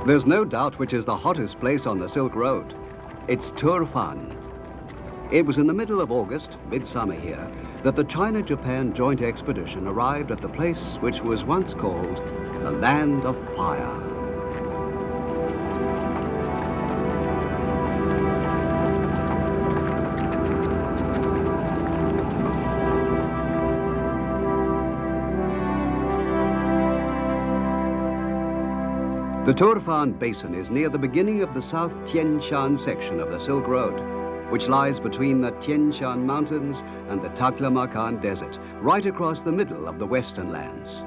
There's no doubt which is the hottest place on the Silk Road. It's Turfan. It was in the middle of August, midsummer here, that the China-Japan joint expedition arrived at the place which was once called the Land of Fire. The Turfan Basin is near the beginning of the South Tien Shan section of the Silk Road, which lies between the Tien Shan Mountains and the Taklamakan Desert, right across the middle of the Western lands.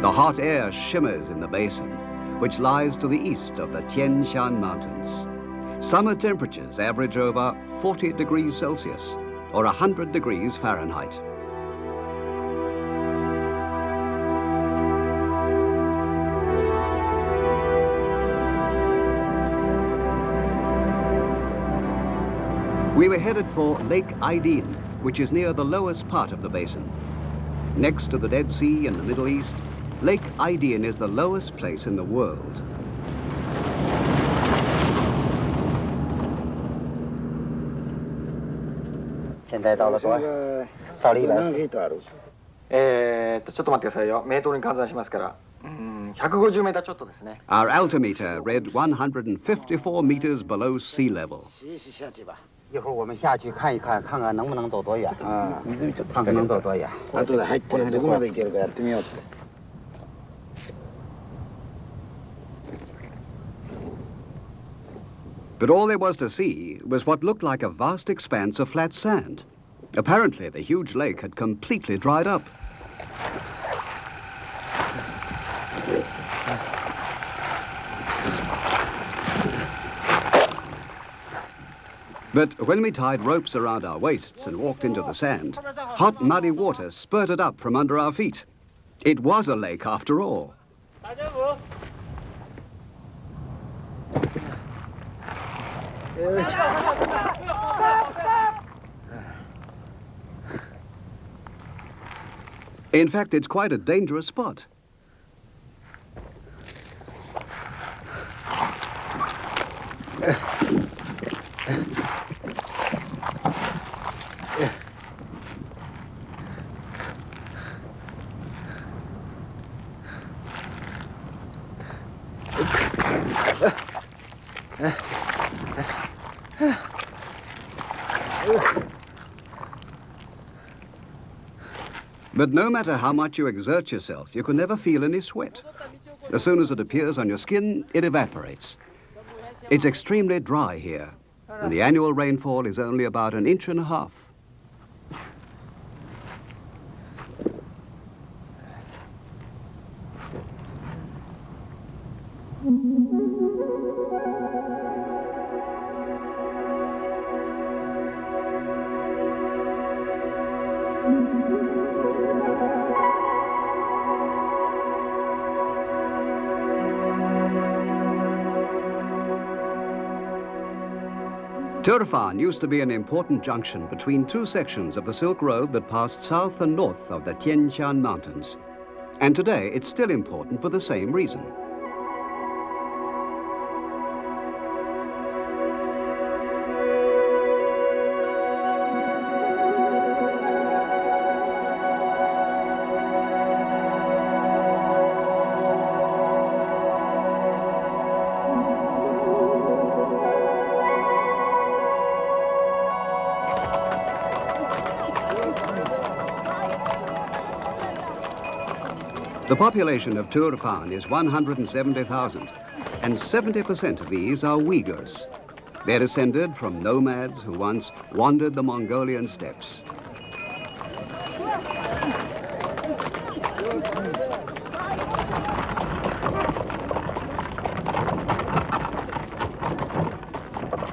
The hot air shimmers in the basin, which lies to the east of the Tien Shan Mountains. Summer temperatures average over 40 degrees Celsius, or 100 degrees Fahrenheit. We were headed for Lake Aydin, which is near the lowest part of the basin. Next to the Dead Sea in the Middle East, Lake Aydin is the lowest place in the world. Now, ちょっと待ってくださいよ。メートルに換算しますから、150メーターちょっとですね。Our altimeter read 154 meters below sea level. 一会儿我们下去看一看，看看能不能走多远。看看能走多远。後で入ってどこまで行けるかやってみようって。But all there was to see was what looked like a vast expanse of flat sand. Apparently, the huge lake had completely dried up. But when we tied ropes around our waists and walked into the sand, hot, muddy water spurted up from under our feet. It was a lake after all. In fact, it's quite a dangerous spot. But no matter how much you exert yourself, you can never feel any sweat. As soon as it appears on your skin, it evaporates. It's extremely dry here, and the annual rainfall is only about 1.5 inches. Turfan used to be an important junction between two sections of the Silk Road that passed south and north of the Tien Shan Mountains. And today it's still important for the same reason. The population of Turfan is 170,000, and 70% of these are Uyghurs. They're descended from nomads who once wandered the Mongolian steppes.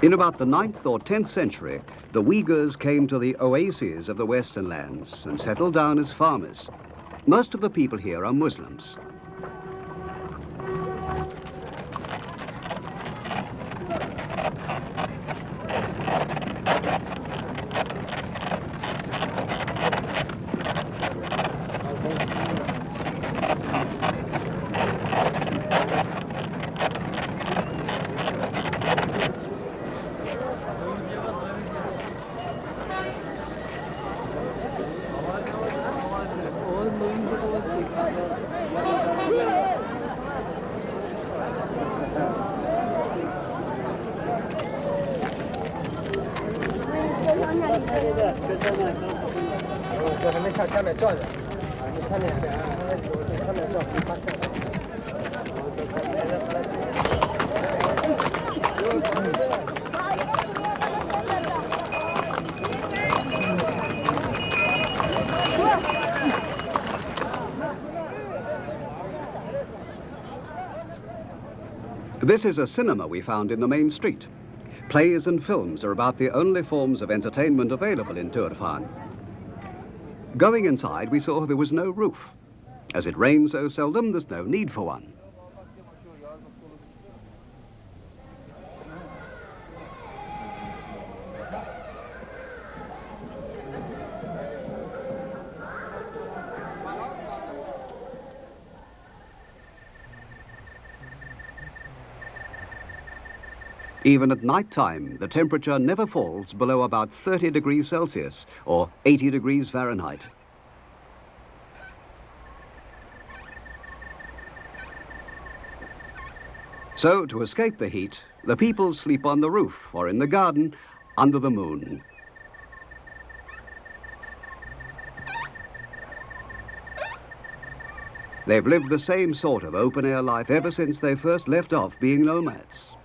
In about the 9th or 10th century, the Uyghurs came to the oases of the Western lands and settled down as farmers. Most of the people here are Muslims. 前面照着，你前面照，把下来。This is a cinema we found in the main street. Plays and films are about the only forms of entertainment available in Turfan. Going inside, we saw there was no roof. As it rains so seldom, there's no need for one. Even at night time, the temperature never falls below about 30 degrees Celsius or 80 degrees Fahrenheit. So, to escape the heat, the people sleep on the roof or in the garden under the moon. They've lived the same sort of open-air life ever since they first left off being nomads.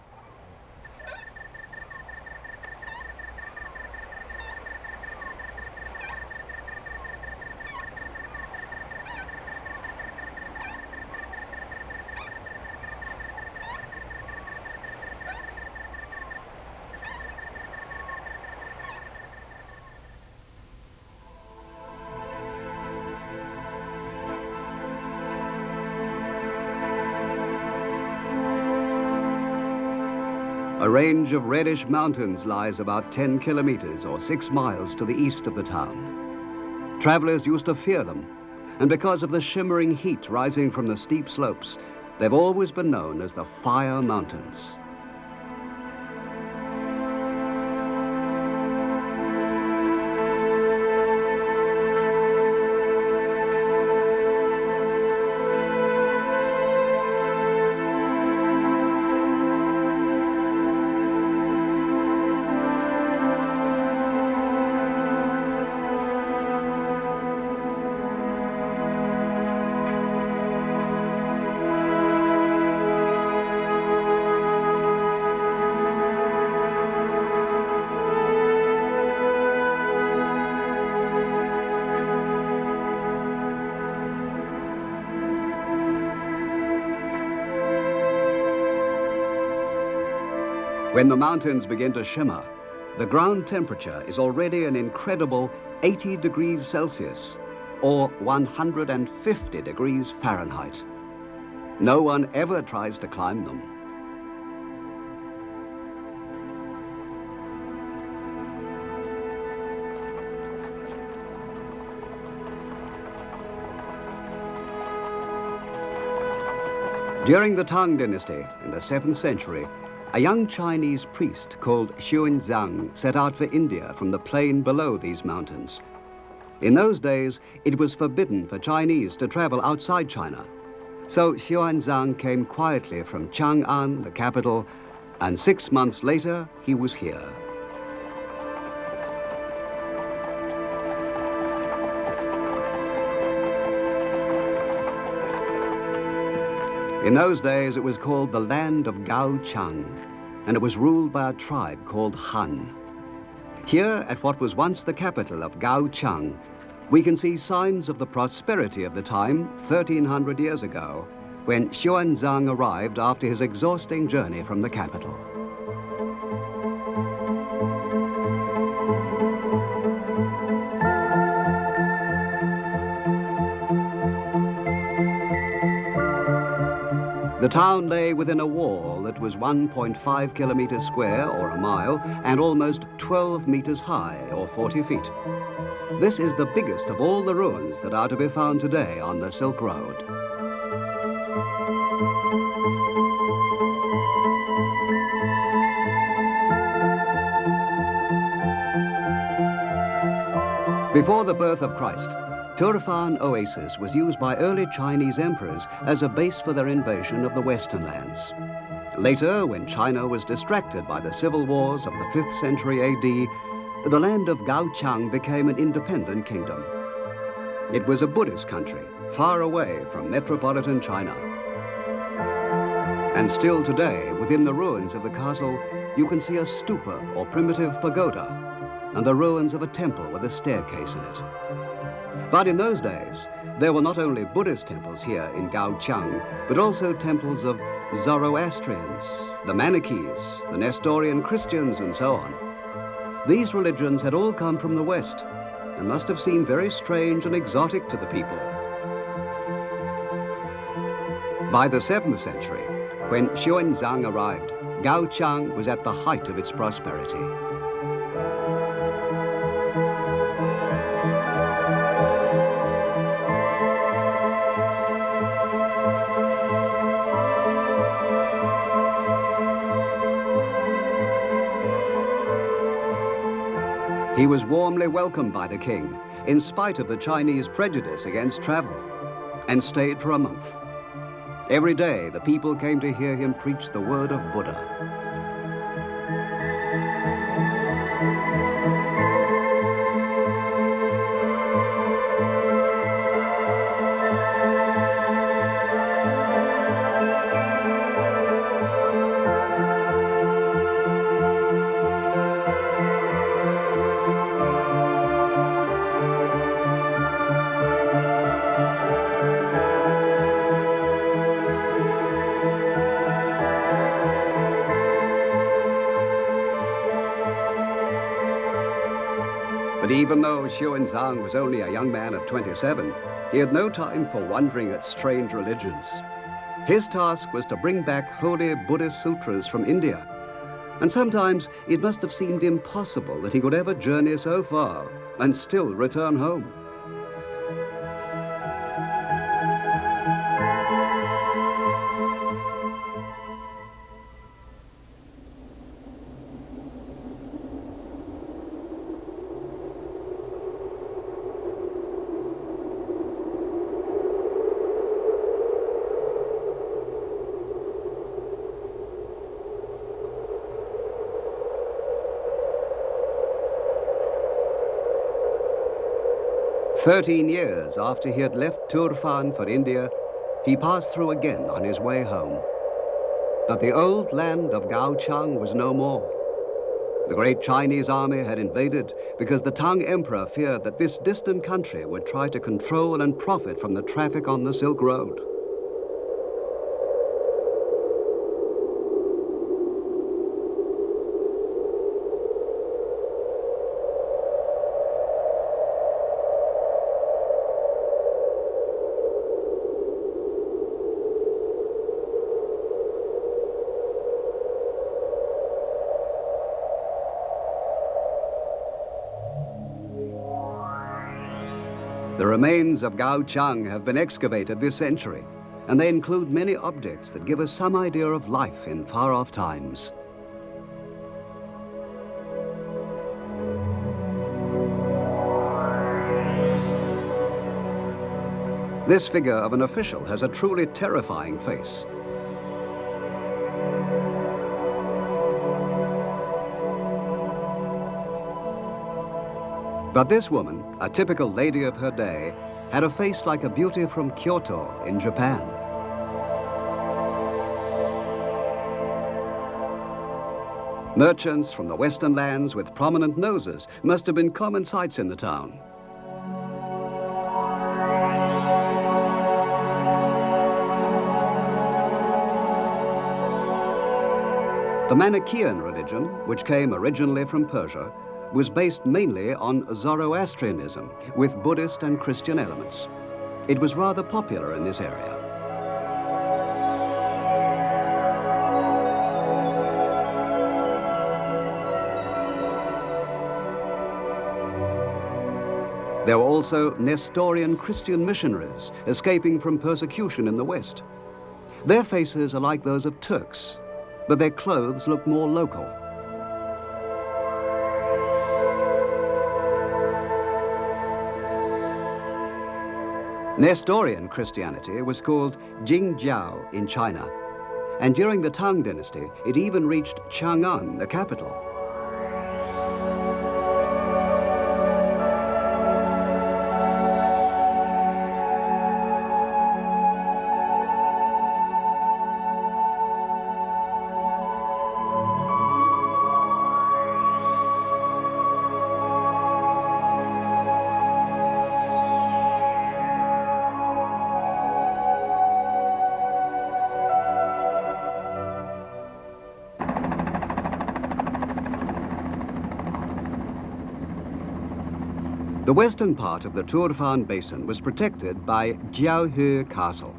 A range of reddish mountains lies about 10 kilometers or 6 miles to the east of the town. Travelers used to fear them, and because of the shimmering heat rising from the steep slopes, they've always been known as the Fire Mountains. When the mountains begin to shimmer, the ground temperature is already an incredible 80 degrees Celsius or 150 degrees Fahrenheit. No one ever tries to climb them. During the Tang dynasty in the 7th century, a young Chinese priest called Xuanzang set out for India from the plain below these mountains. In those days, it was forbidden for Chinese to travel outside China. So Xuanzang came quietly from Chang'an, the capital, and 6 months later, he was here. In those days, it was called the land of Gaochang, and it was ruled by a tribe called Han. Here, at what was once the capital of Gaochang, we can see signs of the prosperity of the time 1,300 years ago, when Xuanzang arrived after his exhausting journey from the capital. The town lay within a wall that was 1.5 kilometers square, or a mile, and almost 12 meters high, or 40 feet. This is the biggest of all the ruins that are to be found today on the Silk Road. Before the birth of Christ, Turfan Oasis was used by early Chinese emperors as a base for their invasion of the Western lands. Later, when China was distracted by the civil wars of the 5th century AD, the land of Gaochang became an independent kingdom. It was a Buddhist country, far away from metropolitan China. And still today, within the ruins of the castle, you can see a stupa or primitive pagoda and the ruins of a temple with a staircase in it. But in those days, there were not only Buddhist temples here in Gaoqiang, but also temples of Zoroastrians, the Manichees, the Nestorian Christians, and so on. These religions had all come from the West and must have seemed very strange and exotic to the people. By the 7th century, when Xuanzang arrived, Gaoqiang was at the height of its prosperity. He was warmly welcomed by the king, in spite of the Chinese prejudice against travel, and stayed for a month. Every day, the people came to hear him preach the word of Buddha. But even though Xuanzang was only a young man of 27, he had no time for wondering at strange religions. His task was to bring back holy Buddhist sutras from India. And sometimes it must have seemed impossible that he could ever journey so far and still return home. "13 years after he had left Turfan for India, he passed through again on his way home. But the old land of Gaoqiang was no more. The great Chinese army had invaded because the Tang Emperor feared that this distant country would try to control and profit from the traffic on the Silk Road. The remains of Gaoqiang have been excavated this century, and they include many objects that give us some idea of life in far-off times. This figure of an official has a truly terrifying face. But this woman, a typical lady of her day, had a face like a beauty from Kyoto in Japan. Merchants from the western lands with prominent noses must have been common sights in the town. The Manichean religion, which came originally from Persia, was based mainly on Zoroastrianism, with Buddhist and Christian elements. It was rather popular in this area. There were also Nestorian Christian missionaries escaping from persecution in the West. Their faces are like those of Turks, but their clothes look more local. Nestorian Christianity was called Jingjiao in China, and during the Tang dynasty, it even reached Chang'an, the capital. The western part of the Turfan basin was protected by Jiaohe Castle.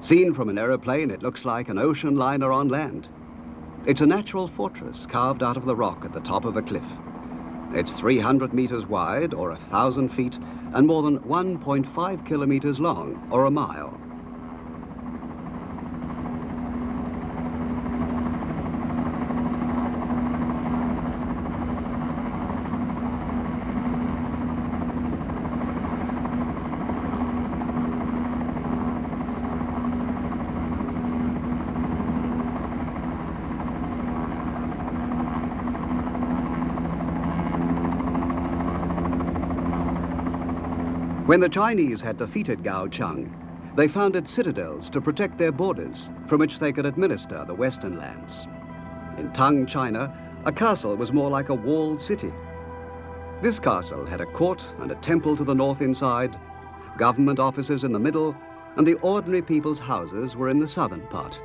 Seen from an aeroplane, it looks like an ocean liner on land. It's a natural fortress carved out of the rock at the top of a cliff. It's 300 meters wide, or 1,000 feet, and more than 1.5 kilometers long, or a mile. When the Chinese had defeated Gao Cheng, they founded citadels to protect their borders from which they could administer the western lands. In Tang, China, a castle was more like a walled city. This castle had a court and a temple to the north inside, government offices in the middle, and the ordinary people's houses were in the southern part.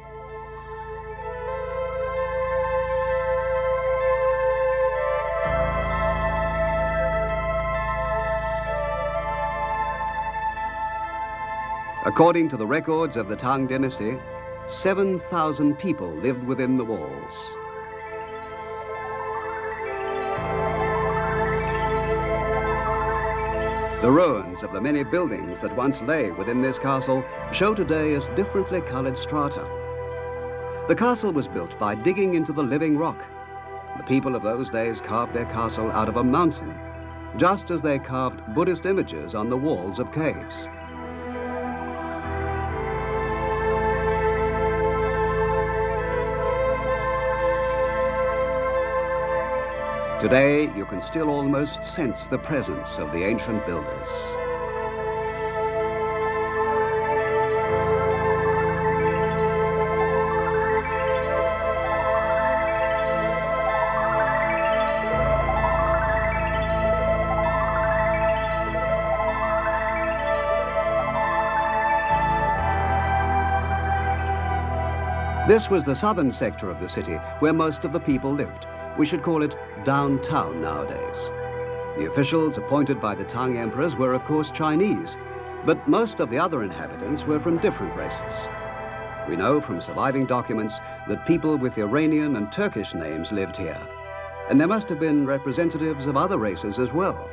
According to the records of the Tang dynasty, 7,000 people lived within the walls. The ruins of the many buildings that once lay within this castle show today as differently colored strata. The castle was built by digging into the living rock. The people of those days carved their castle out of a mountain, just as they carved Buddhist images on the walls of caves. Today, you can still almost sense the presence of the ancient builders. This was the southern sector of the city where most of the people lived. We should call it downtown nowadays. The officials appointed by the Tang emperors were, of course, Chinese, but most of the other inhabitants were from different races. We know from surviving documents that people with Iranian and Turkish names lived here, and there must have been representatives of other races as well.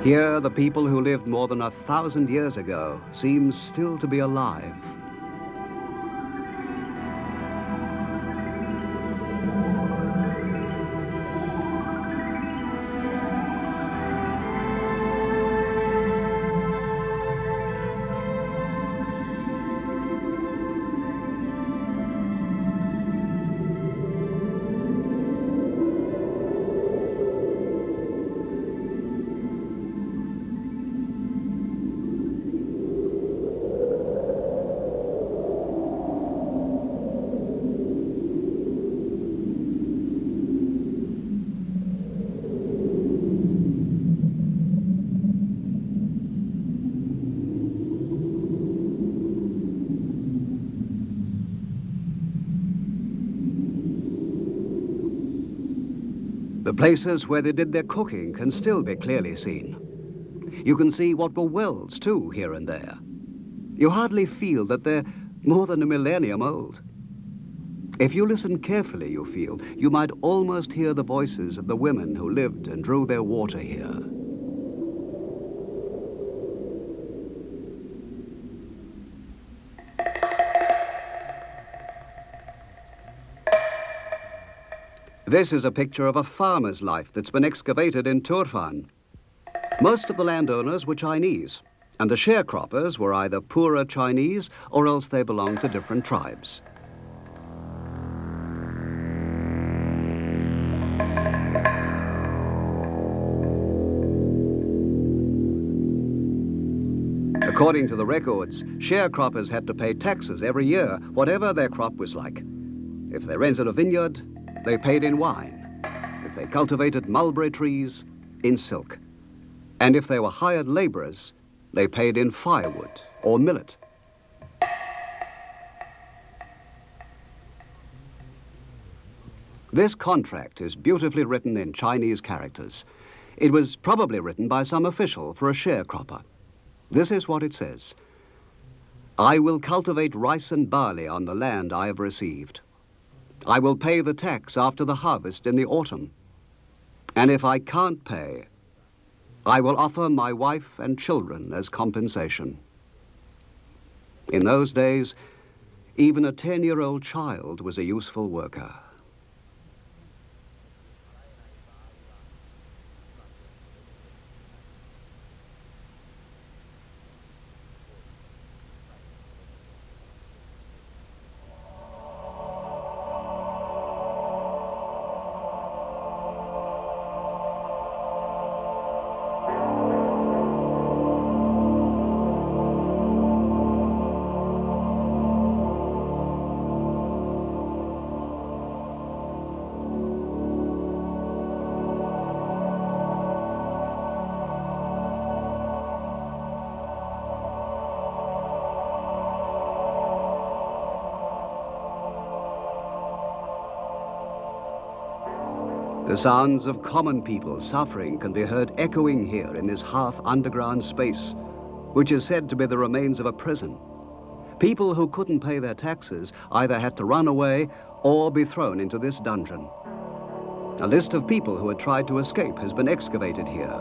Here, the people who lived more than 1,000 years ago seem still to be alive. The places where they did their cooking can still be clearly seen. You can see what were wells, too, here and there. You hardly feel that they're more than a millennium old. If you listen carefully, you feel, you might almost hear the voices of the women who lived and drew their water here. This is a picture of a farmer's life that's been excavated in Turfan. Most of the landowners were Chinese, and the sharecroppers were either poorer Chinese or else they belonged to different tribes. According to the records, sharecroppers had to pay taxes every year, whatever their crop was like. If they rented a vineyard, they paid in wine. If they cultivated mulberry trees, in silk. And if they were hired laborers, they paid in firewood or millet. This contract is beautifully written in Chinese characters. It was probably written by some official for a sharecropper. This is what it says. I will cultivate rice and barley on the land I have received. I will pay the tax after the harvest in the autumn. And if I can't pay, I will offer my wife and children as compensation. In those days, even a 10-year-old child was a useful worker. The sounds of common people suffering can be heard echoing here in this half-underground space, which is said to be the remains of a prison. People who couldn't pay their taxes either had to run away or be thrown into this dungeon. A list of people who had tried to escape has been excavated here.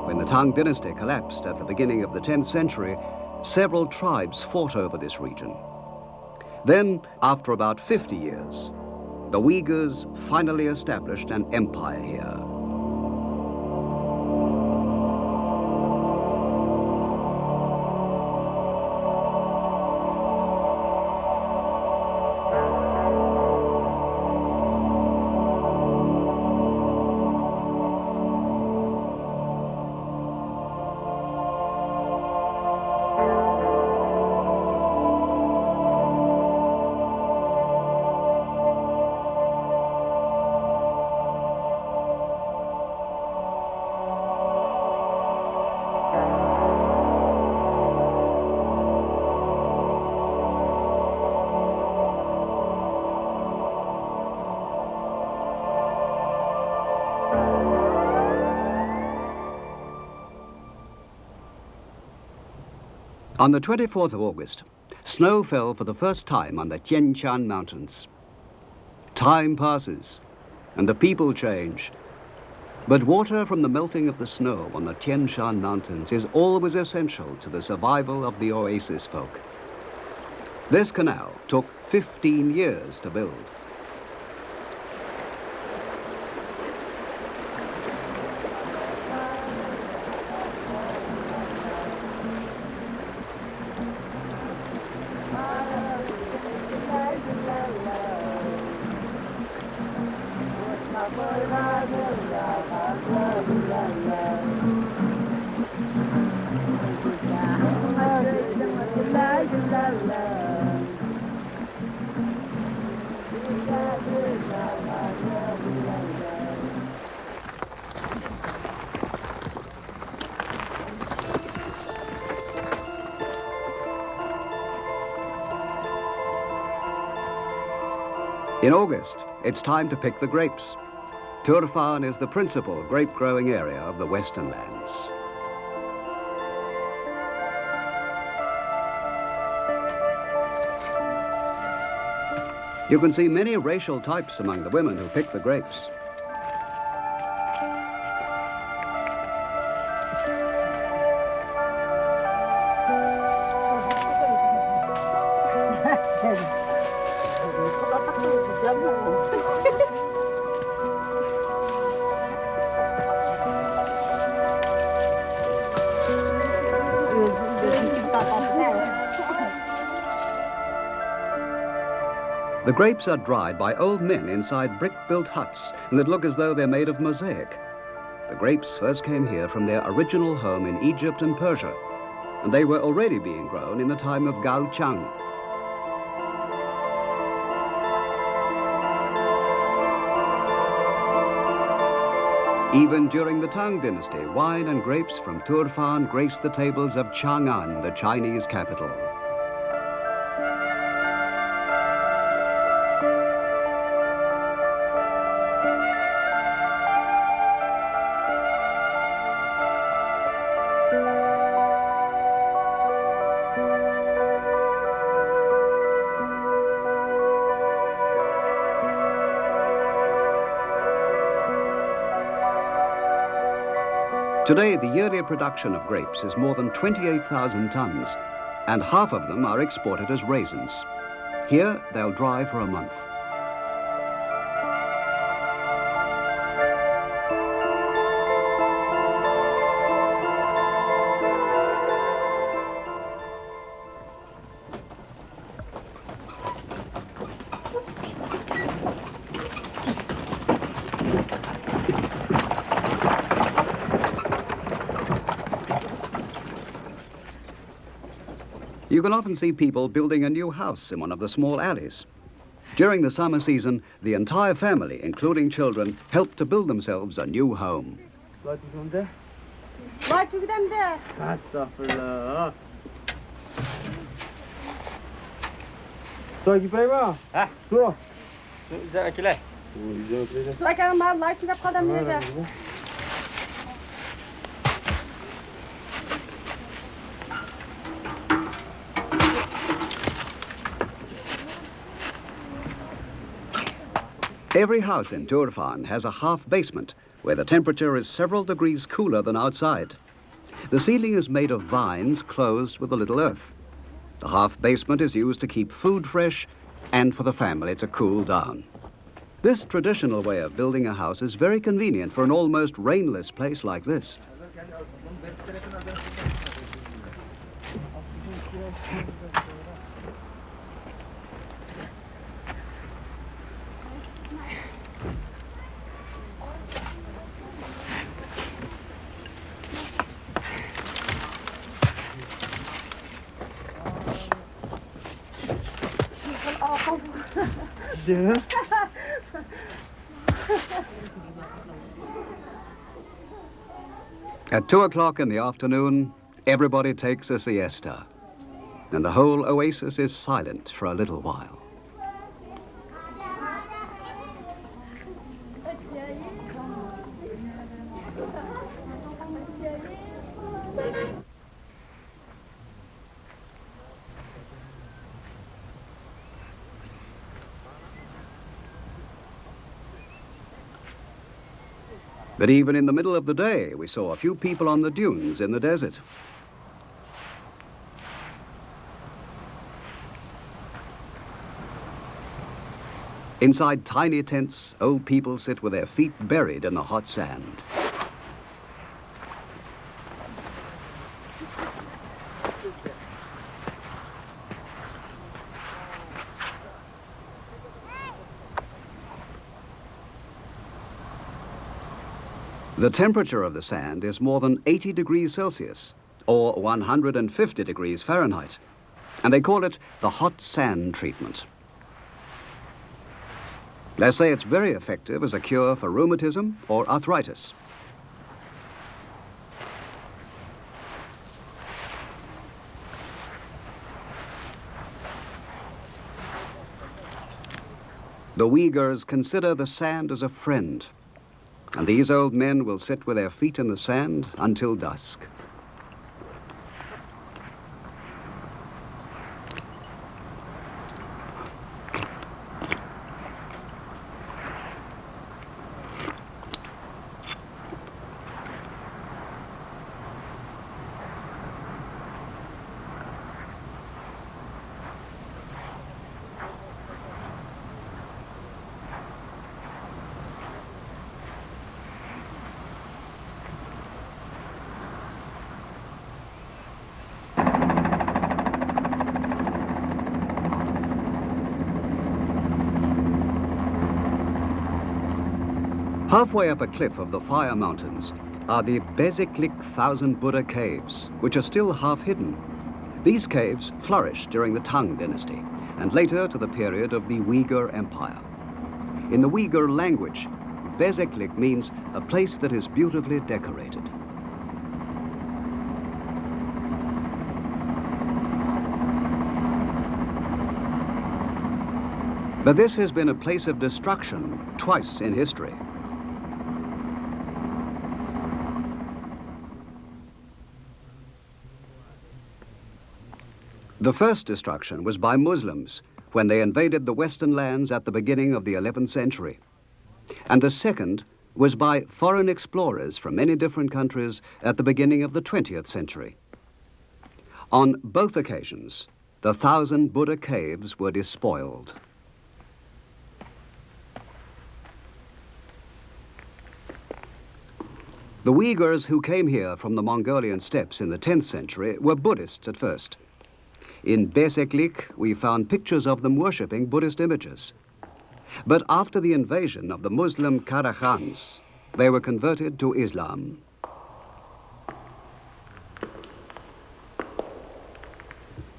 When the Tang dynasty collapsed at the beginning of the 10th century, several tribes fought over this region. Then, after about 50 years, the Uyghurs finally established an empire here. On the 24th of August, snow fell for the first time on the Tian Shan Mountains. Time passes, and the people change. But water from the melting of the snow on the Tian Shan Mountains is always essential to the survival of the oasis folk. This canal took 15 years to build. In August, it's time to pick the grapes. Turfan is the principal grape-growing area of the Western lands. You can see many racial types among the women who pick the grapes. The grapes are dried by old men inside brick-built huts that look as though they're made of mosaic. The grapes first came here from their original home in Egypt and Persia, and they were already being grown in the time of Gao Chang. Even during the Tang dynasty, wine and grapes from Turfan graced the tables of Chang'an, the Chinese capital. Today, the yearly production of grapes is more than 28,000 tons, and half of them are exported as raisins. Here, they'll dry for a month. You can often see people building a new house in one of the small alleys. During the summer season, the entire family, including children, help to build themselves a new home. Every house in Turfan has a half basement where the temperature is several degrees cooler than outside. The ceiling is made of vines closed with a little earth. The half basement is used to keep food fresh and for the family to cool down. This traditional way of building a house is very convenient for an almost rainless place like this. At 2 o'clock in the afternoon, everybody takes a siesta, and the whole oasis is silent for a little while. But even in the middle of the day, we saw a few people on the dunes in the desert. Inside tiny tents, old people sit with their feet buried in the hot sand. The temperature of the sand is more than 80 degrees Celsius, or 150 degrees Fahrenheit, and they call it the hot sand treatment. They say it's very effective as a cure for rheumatism or arthritis. The Uyghurs consider the sand as a friend, and these old men will sit with their feet in the sand until dusk. Halfway up a cliff of the Fire Mountains, are the Bezeklik Thousand Buddha Caves, which are still half hidden. These caves flourished during the Tang dynasty and later to the period of the Uyghur Empire. In the Uyghur language, Bezeklik means a place that is beautifully decorated. But this has been a place of destruction twice in history. The first destruction was by Muslims when they invaded the Western lands at the beginning of the 11th century. And the second was by foreign explorers from many different countries at the beginning of the 20th century. On both occasions, the Thousand Buddha Caves were despoiled. The Uyghurs who came here from the Mongolian steppes in the 10th century were Buddhists at first. In Bezeklik, we found pictures of them worshipping Buddhist images. But after the invasion of the Muslim Karakhans, they were converted to Islam.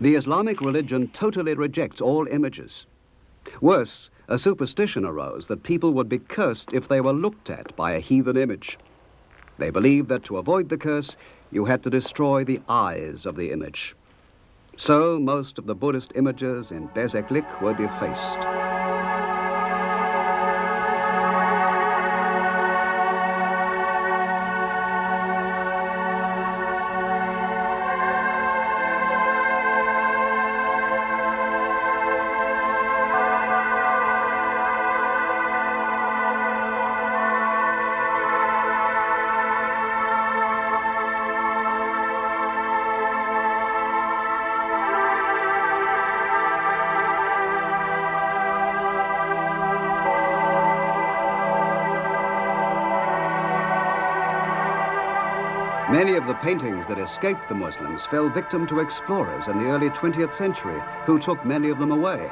The Islamic religion totally rejects all images. Worse, a superstition arose that people would be cursed if they were looked at by a heathen image. They believed that to avoid the curse, you had to destroy the eyes of the image. So most of the Buddhist images in Bezeklik were defaced. Many of the paintings that escaped the Muslims fell victim to explorers in the early 20th century, who took many of them away.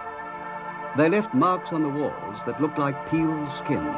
They left marks on the walls that looked like peeled skin.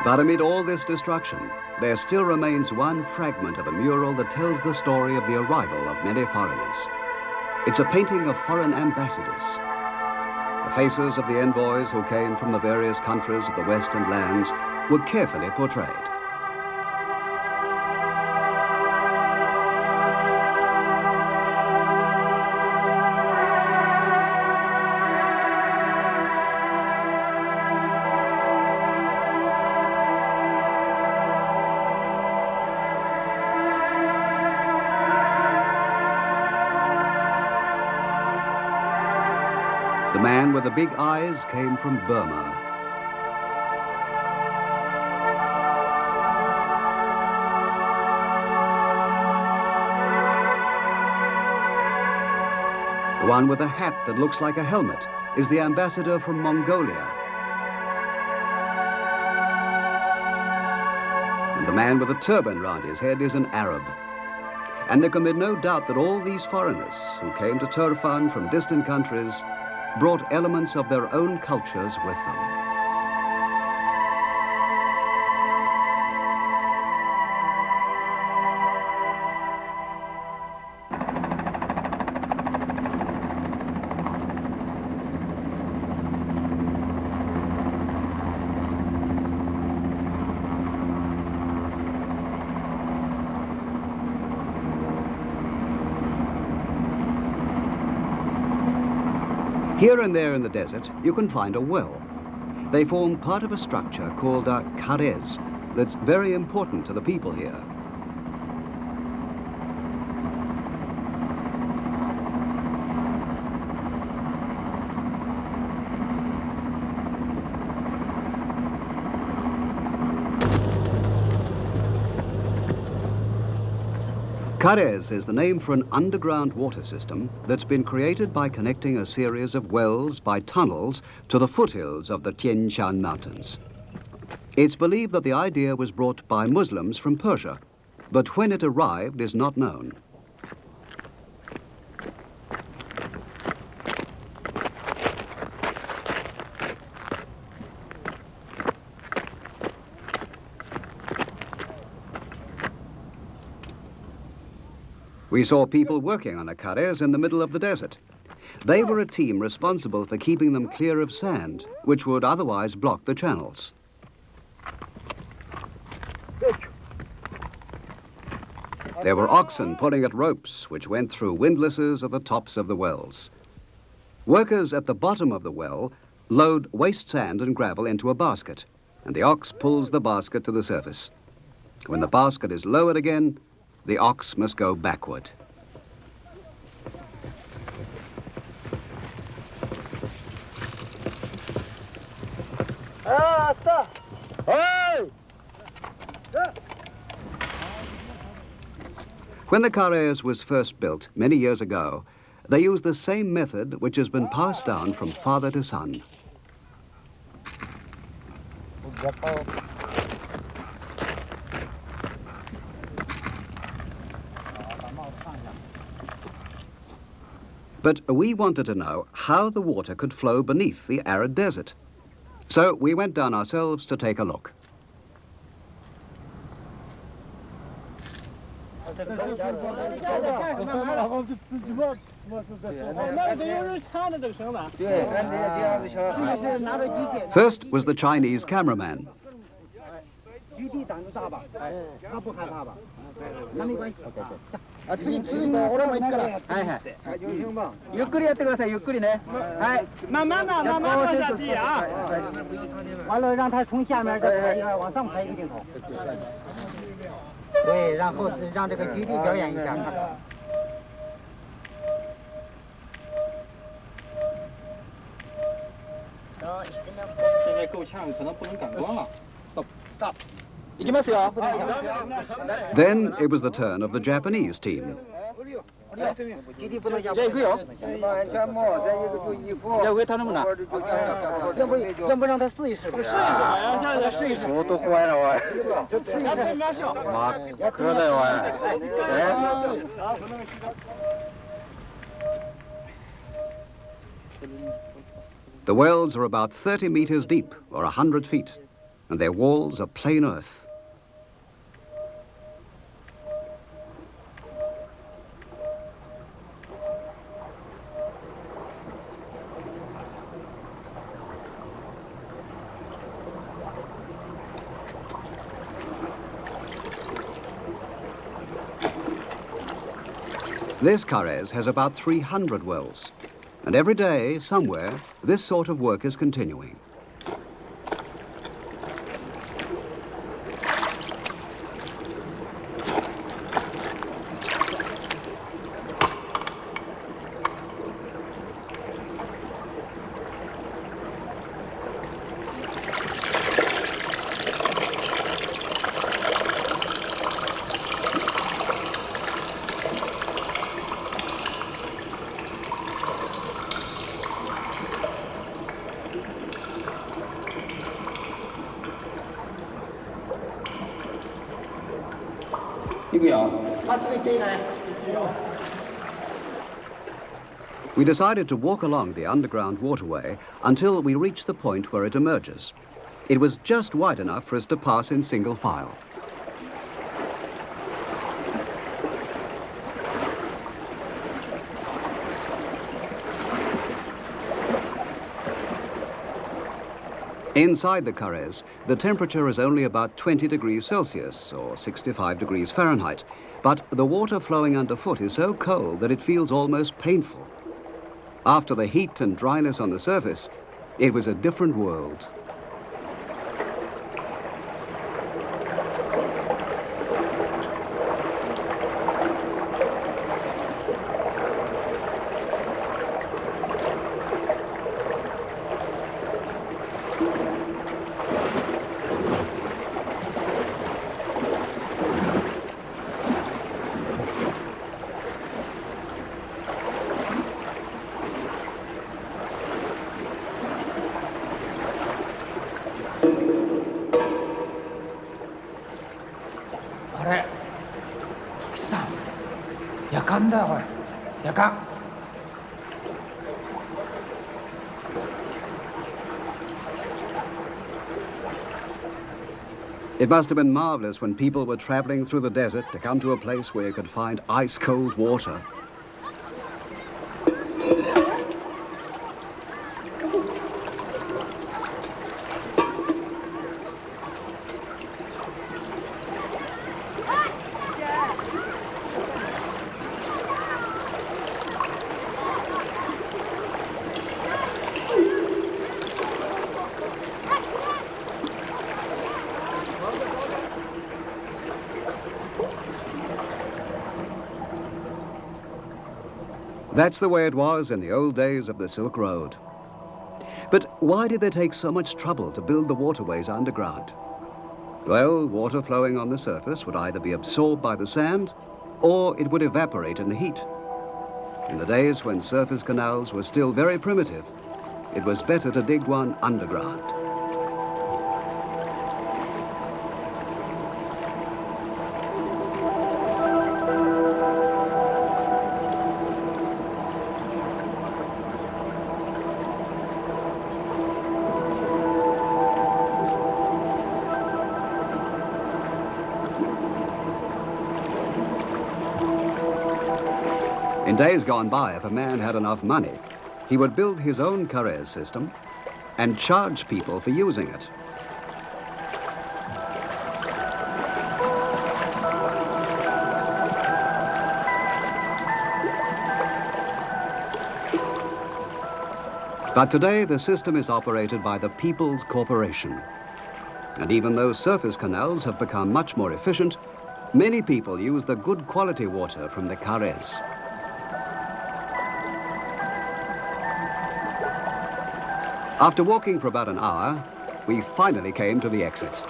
But amid all this destruction, there still remains one fragment of a mural that tells the story of the arrival of many foreigners. It's a painting of foreign ambassadors. The faces of the envoys who came from the various countries of the Western lands were carefully portrayed. The man with the big eyes came from Burma. The one with a hat that looks like a helmet is the ambassador from Mongolia. And the man with a turban round his head is an Arab. And there can be no doubt that all these foreigners who came to Turfan from distant countries brought elements of their own cultures with them. Here and there in the desert, you can find a well. They form part of a structure called a karez that's very important to the people here. Carrez is the name for an underground water system that's been created by connecting a series of wells by tunnels to the foothills of the Tian Shan Mountains. It's believed that the idea was brought by Muslims from Persia, but when it arrived is not known. We saw people working on a carrez in the middle of the desert. They were a team responsible for keeping them clear of sand, which would otherwise block the channels. There were oxen pulling at ropes, which went through windlasses at the tops of the wells. Workers at the bottom of the well load waste sand and gravel into a basket, and the ox pulls the basket to the surface. When the basket is lowered again, the ox must go backward. Stop! Hey! When the carrez was first built many years ago, they used the same method which has been passed down from father to son. But we wanted to know how the water could flow beneath the arid desert. So we went down ourselves to take a look. First was the Chinese cameraman. Then it was the turn of the Japanese team. The wells are about 30 meters deep, or 100 feet, and their walls are plain earth. This carrez has about 300 wells, and every day, somewhere, this sort of work is continuing. We decided to walk along the underground waterway until we reached the point where it emerges. It was just wide enough for us to pass in single file. Inside the carrez, the temperature is only about 20 degrees Celsius, or 65 degrees Fahrenheit, but the water flowing underfoot is so cold that it feels almost painful. After the heat and dryness on the surface, it was a different world. 炕。 It must have been marvelous when people were traveling through the desert to come to a place where you could find ice-cold water. That's the way it was in the old days of the Silk Road. But why did they take so much trouble to build the waterways underground? Well, water flowing on the surface would either be absorbed by the sand or it would evaporate in the heat. In the days when surface canals were still very primitive, it was better to dig one underground. In days gone by, if a man had enough money, he would build his own carriage system and charge people for using it. But today, the system is operated by the People's Corporation. And even though surface canals have become much more efficient, many people use the good quality water from the carriers. After walking for about an hour, we finally came to the exit.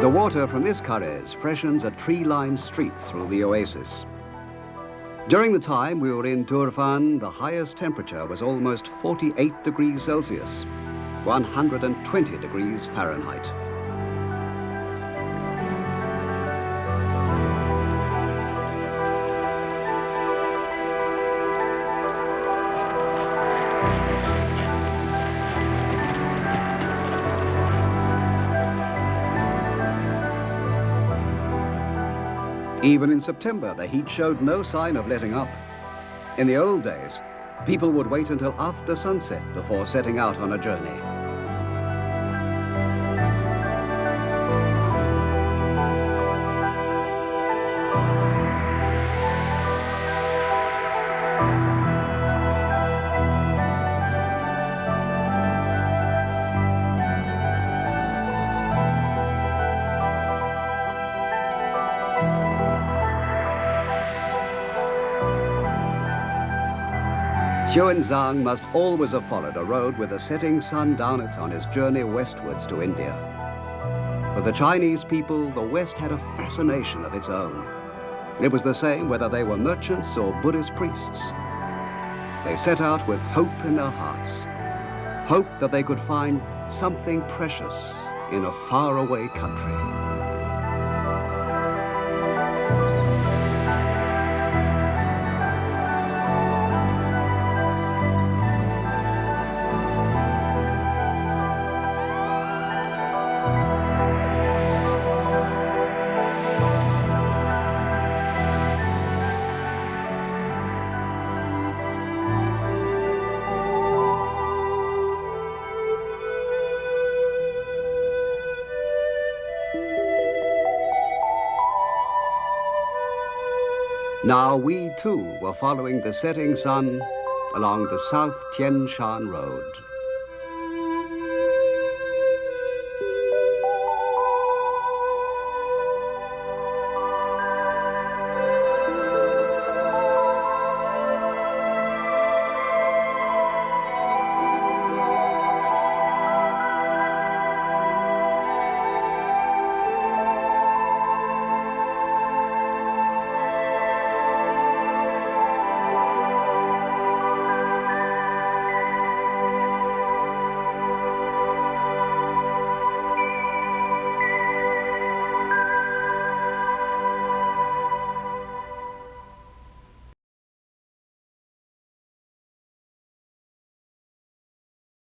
The water from this carriage freshens a tree-lined street through the oasis. During the time we were in Turfan, the highest temperature was almost 48 degrees Celsius, 120 degrees Fahrenheit. Even in September, the heat showed no sign of letting up. In the old days, people would wait until after sunset before setting out on a journey. Xuanzang must always have followed a road with the setting sun down it on his journey westwards to India. For the Chinese people, the West had a fascination of its own. It was the same whether they were merchants or Buddhist priests. They set out with hope in their hearts, hope that they could find something precious in a faraway country. Now we too were following the setting sun along the South Tian Shan Road.